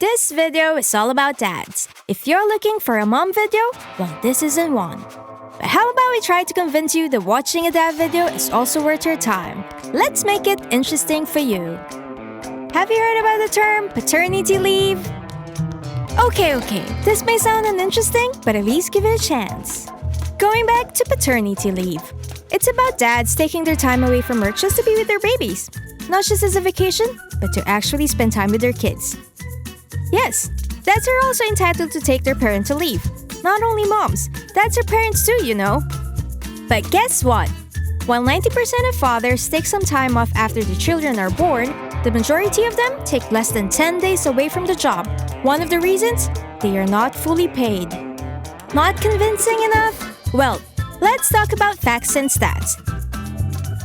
This video is all about dads. If you're looking for a mom video, well, this isn't one. But how about we try to convince you that watching a dad video is also worth your time? Let's make it interesting for you. Have you heard about the term paternity leave? Okay, this may sound uninteresting, but at least give it a chance. Going back to paternity leave. It's about dads taking their time away from work just to be with their babies. Not just as a vacation, but to actually spend time with their kids. Yes, dads are also entitled to take their parental leave. Not only moms, dads are parents too, you know. But guess what? While 90% of fathers take some time off after the children are born, the majority of them take less than 10 days away from the job. One of the reasons? They are not fully paid. Not convincing enough? Well, let's talk about facts and stats.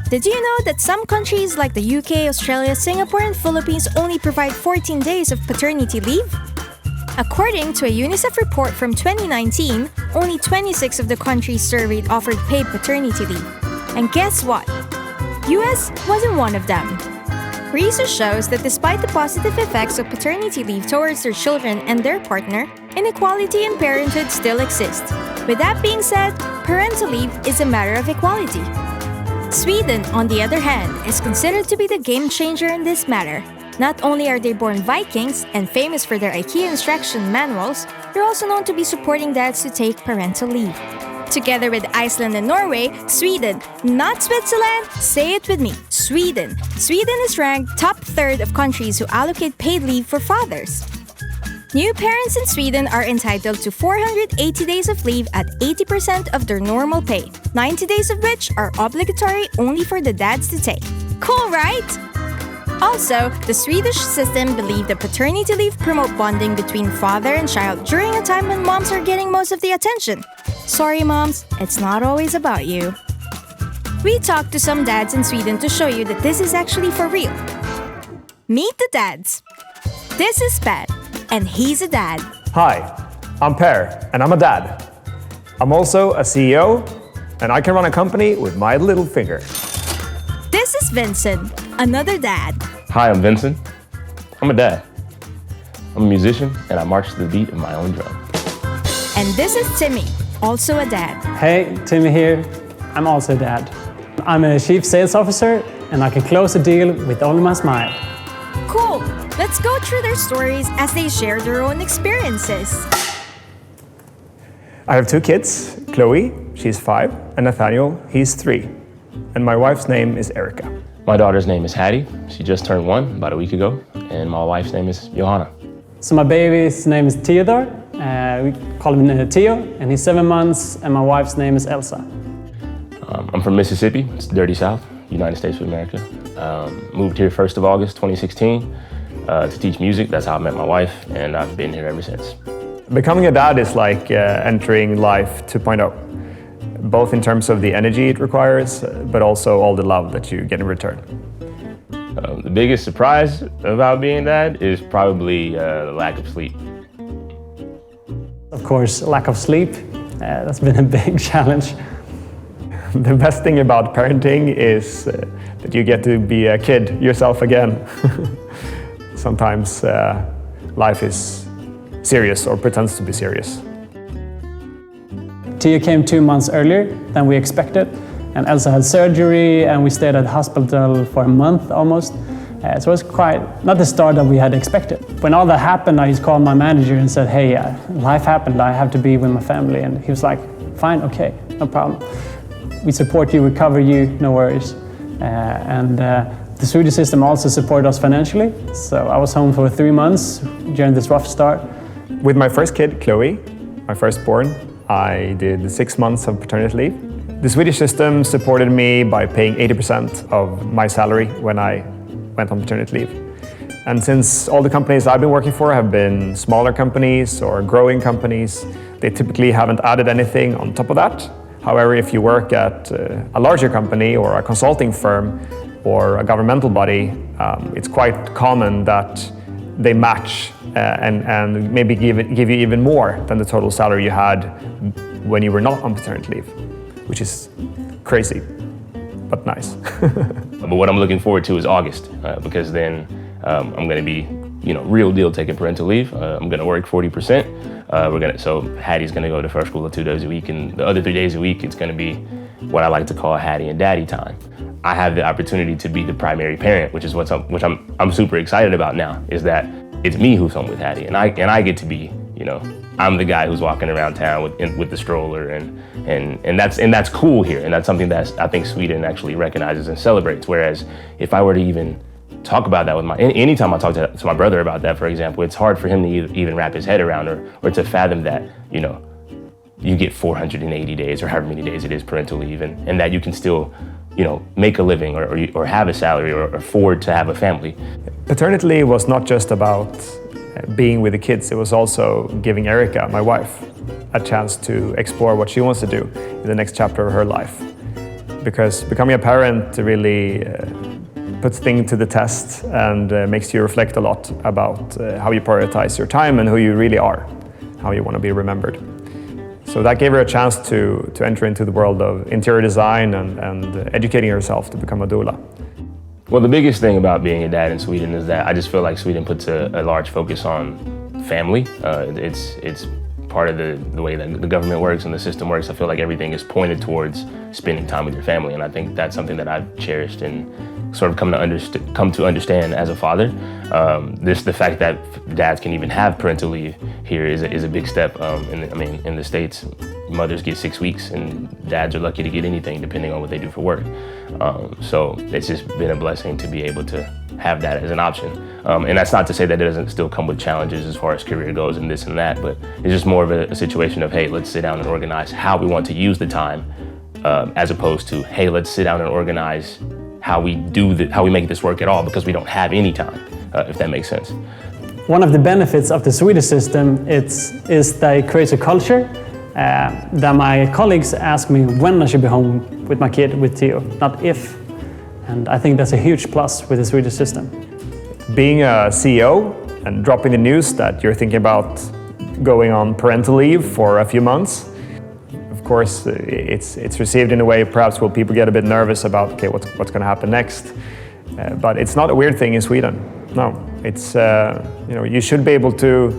Did you know that some countries like the UK, Australia, Singapore, and Philippines only provide 14 days of paternity leave? According to a UNICEF report from 2019, only 26 of the countries surveyed offered paid paternity leave. And guess what? US wasn't one of them. Research shows that despite the positive effects of paternity leave towards their children and their partner, inequality in parenthood still exists. With that being said, parental leave is a matter of equality. Sweden, on the other hand, is considered to be the game changer in this matter. Not only are they born Vikings and famous for their IKEA instruction manuals, they're also known to be supporting dads to take parental leave. Together with Iceland and Norway, Sweden, not Switzerland, say it with me, Sweden. Sweden is ranked top third of countries who allocate paid leave for fathers. New parents in Sweden are entitled to 480 days of leave at 80% of their normal pay, 90 days of which are obligatory only for the dads to take. Cool, right? Also, the Swedish system believed that paternity leave promote bonding between father and child during a time when moms are getting most of the attention. Sorry, moms, it's not always about you. We talked to some dads in Sweden to show you that this is actually for real. Meet the dads. This is Pat, and he's a dad. Hi, I'm Per, and I'm a dad. I'm also a CEO, and I can run a company with my little finger. This is Vincent, another dad. Hi, I'm Vincent. I'm a dad. I'm a musician, and I march to the beat of my own drum. And this is Timmy, also a dad. Hey, Timmy here. I'm also a dad. I'm a chief sales officer, and I can close a deal with only my smile. Cool. Let's go through their stories as they share their own experiences. I have two kids, Chloe, she's 5, and Nathaniel, he's 3. And my wife's name is Erica. My daughter's name is Hattie. She just turned 1 about a week ago. And my wife's name is Johanna. So my baby's name is Theodore. We call him Theo, and he's 7 months, and my wife's name is Elsa. I'm from Mississippi. It's the dirty South, United States of America. Moved here 1st of August, 2016. To teach music. That's how I met my wife, and I've been here ever since. Becoming a dad is like entering life 2.0, both in terms of the energy it requires, but also all the love that you get in return. The biggest surprise about being a dad is probably the lack of sleep. Of course, lack of sleep. That's been a big challenge. The best thing about parenting is that you get to be a kid yourself again. Sometimes life is serious or pretends to be serious. Tia came 2 months earlier than we expected, and Elsa had surgery, and we stayed at the hospital for a month almost. So it was quite not the start that we had expected. When all that happened, I just called my manager and said, hey, life happened, I have to be with my family. And he was like, fine, okay, no problem. We support you, we cover you, no worries. The Swedish system also supported us financially, so I was home for 3 months during this rough start. With my first kid, Chloe, my firstborn, I did 6 months of paternity leave. The Swedish system supported me by paying 80% of my salary when I went on paternity leave. And since all the companies I've been working for have been smaller companies or growing companies, they typically haven't added anything on top of that. However, if you work at a larger company or a consulting firm, or a governmental body, it's quite common that they match and maybe give you even more than the total salary you had when you were not on paternity leave, which is crazy, but nice. But what I'm looking forward to is August, because then I'm going to be real deal taking parental leave. I'm gonna work 40%. So Hattie's gonna go to first school 2 days a week, and the other 3 days a week, it's gonna be what I like to call Hattie and Daddy time. I have the opportunity to be the primary parent, which is which I'm super excited about now, is that it's me who's home with Hattie, and I get to be, I'm the guy who's walking around town with the stroller, and that's cool here, and that's something that I think Sweden actually recognizes and celebrates. Whereas if I were to even talk about that with anytime I talk to my brother about that, for example, it's hard for him to even wrap his head around or to fathom that, you get 480 days or however many days it is parental leave, and that you can still, make a living or have a salary or afford to have a family. Paternity leave was not just about being with the kids, it was also giving Erica, my wife, a chance to explore what she wants to do in the next chapter of her life. Because becoming a parent really puts things to the test and makes you reflect a lot about how you prioritize your time and who you really are, how you want to be remembered. So that gave her a chance to enter into the world of interior design and educating herself to become a doula. Well, the biggest thing about being a dad in Sweden is that I just feel like Sweden puts a large focus on family. It's part of the way that the government works and the system works. I feel like everything is pointed towards spending time with your family, and I think that's something that I've cherished and sort of come to understand as a father. The fact that dads can even have parental leave here is a big step. In the States, mothers get 6 weeks, and dads are lucky to get anything depending on what they do for work. So it's just been a blessing to be able to have that as an option. And that's not to say that it doesn't still come with challenges as far as career goes and this and that, but it's just more of a situation of, hey, let's sit down and organize how we want to use the time, as opposed to, hey, let's sit down and organize how we make this work at all, because we don't have any time, if that makes sense. One of the benefits of the Swedish system is that it creates a culture that my colleagues ask me when I should be home with my kid, with Theo, not if. And I think that's a huge plus with the Swedish system. Being a CEO and dropping the news that you're thinking about going on parental leave for a few months, of course, it's received in a way perhaps where people get a bit nervous about, okay, what's going to happen next. But it's not a weird thing in Sweden. No, it's you should be able to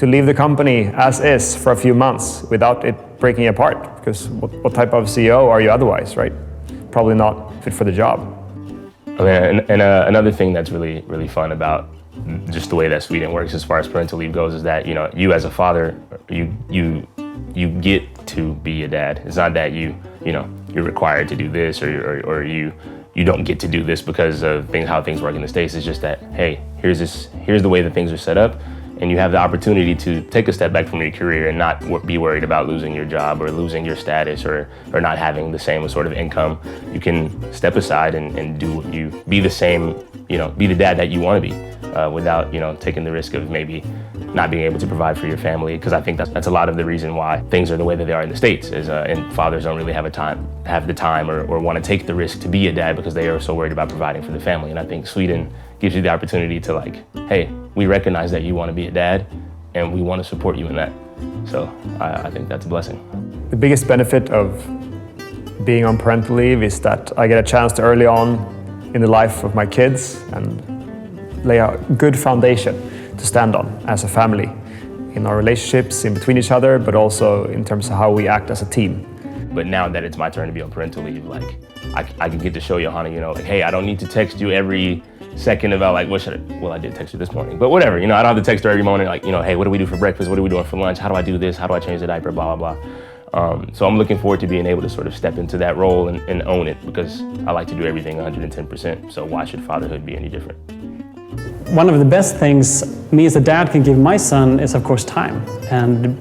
leave the company as is for a few months without it breaking apart. Because what type of CEO are you otherwise, right? Probably not fit for the job. Another thing that's really, really fun about just the way that Sweden works as far as parental leave goes is that, you as a father, you get to be a dad. It's not that you're required to do this or you don't get to do this because of how things work in the States. It's just that, hey, here's the way that things are set up, and you have the opportunity to take a step back from your career and not be worried about losing your job or losing your status or not having the same sort of income. You can step aside and be the same, be the dad that you want to be, without, taking the risk of maybe not being able to provide for your family. Because I think that's a lot of the reason why things are the way that they are in the States, and fathers don't really have the time or want to take the risk to be a dad because they are so worried about providing for the family. And I think Sweden gives you the opportunity to, like, hey, we recognize that you want to be a dad, and we want to support you in that. So I think that's a blessing. The biggest benefit of being on parental leave is that I get a chance to early on in the life of my kids and lay a good foundation to stand on as a family in our relationships in between each other, but also in terms of how we act as a team. But now that it's my turn to be on parental leave, like I can get to show Johanna, like, hey, I don't need to text you every second about like, I did text you this morning, but whatever, I don't have to text her every morning, like, hey, what do we do for breakfast? What are we doing for lunch? How do I do this? How do I change the diaper? Blah, blah, blah. So I'm looking forward to being able to sort of step into that role and own it, because I like to do everything 110%. So why should fatherhood be any different? One of the best things me as a dad can give my son is, of course, time. And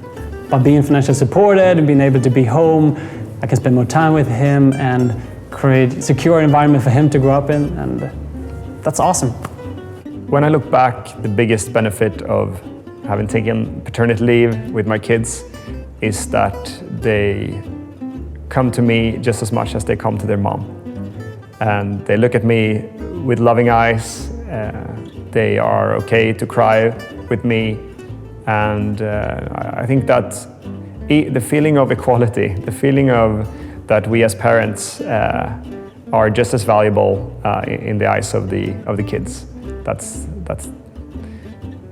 by being financially supported and being able to be home, I can spend more time with him and create a secure environment for him to grow up in, and that's awesome. When I look back, the biggest benefit of having taken paternity leave with my kids is that they come to me just as much as they come to their mom. And they look at me with loving eyes. They are okay to cry with me. And I think that the feeling of equality, the feeling of that we as parents are just as valuable in the eyes of the kids.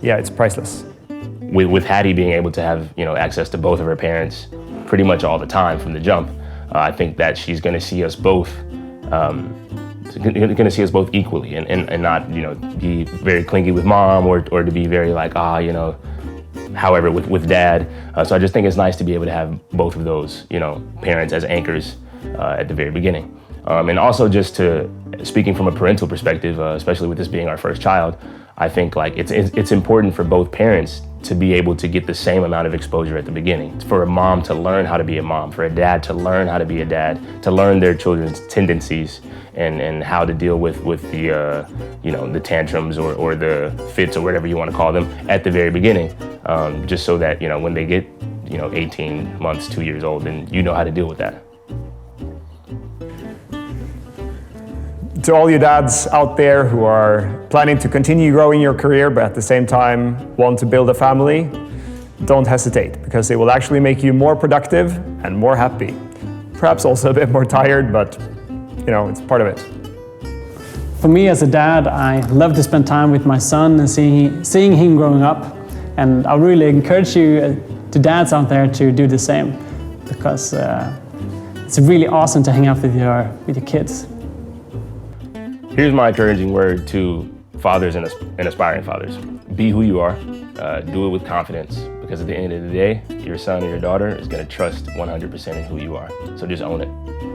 yeah, it's priceless. With Hattie being able to have, you know, access to both of her parents pretty much all the time from the jump, I think that she's going to see us both equally and not, you know, be very clingy with mom or to be very like, you know, however with dad. So I just think it's nice to be able to have both of those, you know, parents as anchors at the very beginning. And also just speaking from a parental perspective, especially with this being our first child, I think like it's important for both parents to be able to get the same amount of exposure at the beginning. For a mom to learn how to be a mom, for a dad to learn how to be a dad, to learn their children's tendencies and how to deal with the you know, the tantrums or the fits or whatever you want to call them at the very beginning, just so that, you know, when they get, you know, 18 months, 2 years old, then you know how to deal with that. To all you dads out there who are planning to continue growing your career but at the same time want to build a family, don't hesitate, because it will actually make you more productive and more happy. Perhaps also a bit more tired, but you know, it's part of it. For me as a dad, I love to spend time with my son and seeing him growing up. And I really encourage you to dads out there to do the same, because it's really awesome to hang out with your kids. Here's my encouraging word to fathers and aspiring fathers. Be who you are, do it with confidence, because at the end of the day, your son or your daughter is going to trust 100% in who you are. So just own it.